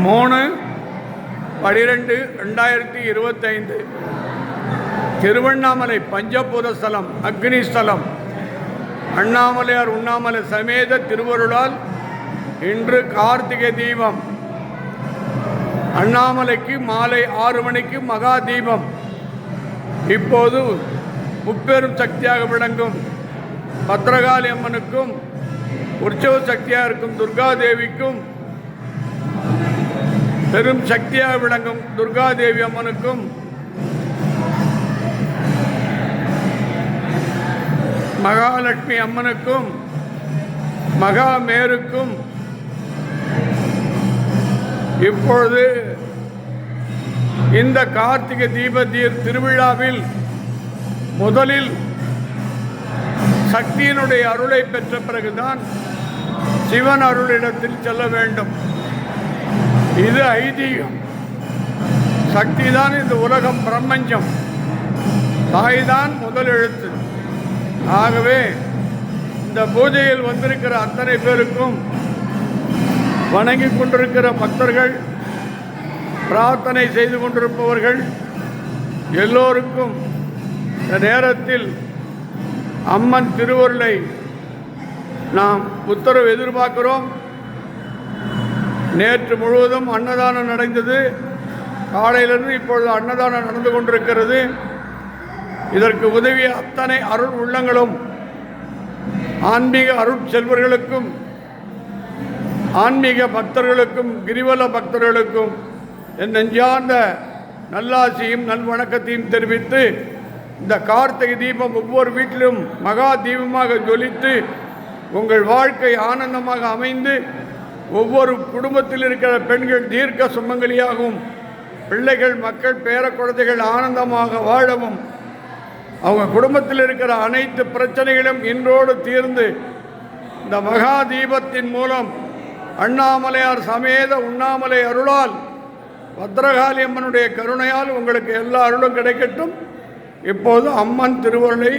3/12/2025 திருவண்ணாமலை பஞ்சபூத ஸ்தலம் அக்னி ஸ்தலம் அண்ணாமலையார் உண்ணாமலை சமேத திருவருளால் இன்று கார்த்திகை தீபம். அண்ணாமலைக்கு மாலை 6 மணிக்கு மகா தீபம். இப்போது முப்பெரும் சக்தியாக விளங்கும் பத்ரகாளி அம்மனுக்கும் உற்சவ சக்தியாக இருக்கும் துர்காதேவிக்கும் பெரும் சக்தியாக விளங்கும் துர்காதேவி அம்மனுக்கும் மகாலட்சுமி அம்மனுக்கும் மகாமேருக்கும் இப்பொழுது இந்த கார்த்திகை தீப திருவிழாவில் முதலில் சக்தியினுடைய அருளை பெற்ற பிறகுதான் சிவன் அருளிடத்தில் செல்ல வேண்டும். இது ஐதீகம். சக்தி தான் இந்த உலகம், பிரபஞ்சம். தாய்தான் முதல் எழுத்து. ஆகவே இந்த பூஜையில் வந்திருக்கிற அத்தனை பேருக்கும், வணங்கி கொண்டிருக்கிற பக்தர்கள், பிரார்த்தனை செய்து கொண்டிருப்பவர்கள் எல்லோருக்கும் இந்த நேரத்தில் அம்மன் திருவருளை நாம் உத்தரவு எதிர்பார்க்கிறோம். நேற்று முழுவதும் அன்னதானம் நடந்தது. காலையிலிருந்து இப்பொழுது அன்னதானம் நடந்து கொண்டிருக்கிறது. இதற்கு உதவிய அத்தனை அருள் உள்ளங்களும் ஆன்மீக அருட்செல்வர்களுக்கும் ஆன்மீக பக்தர்களுக்கும் கிரிவல பக்தர்களுக்கும் என் நெஞ்சார்ந்த நல்லாசியும் நல்வணக்கத்தையும் தெரிவித்து, இந்த கார்த்திகை தீபம் ஒவ்வொரு வீட்டிலும் மகா தீபமாக ஜொலித்து உங்கள் வாழ்க்கை ஆனந்தமாக அமைந்து ஒவ்வொரு குடும்பத்தில் இருக்கிற பெண்கள் தீர்க்க சுமங்கலியாகவும் பிள்ளைகள் மக்கள் பேர குழந்தைகள் ஆனந்தமாக வாழவும் அவங்க குடும்பத்தில் இருக்கிற அனைத்து பிரச்சனைகளும் இன்றோடு தீர்ந்து இந்த மகா தீபத்தின் மூலம் அண்ணாமலையார் சமேத உண்ணாமலை அருளால் பத்ரகாளி அம்மனுடைய கருணையால் உங்களுக்கு எல்லா அருளும் கிடைக்கட்டும். இப்போது அம்மன் திருவருளை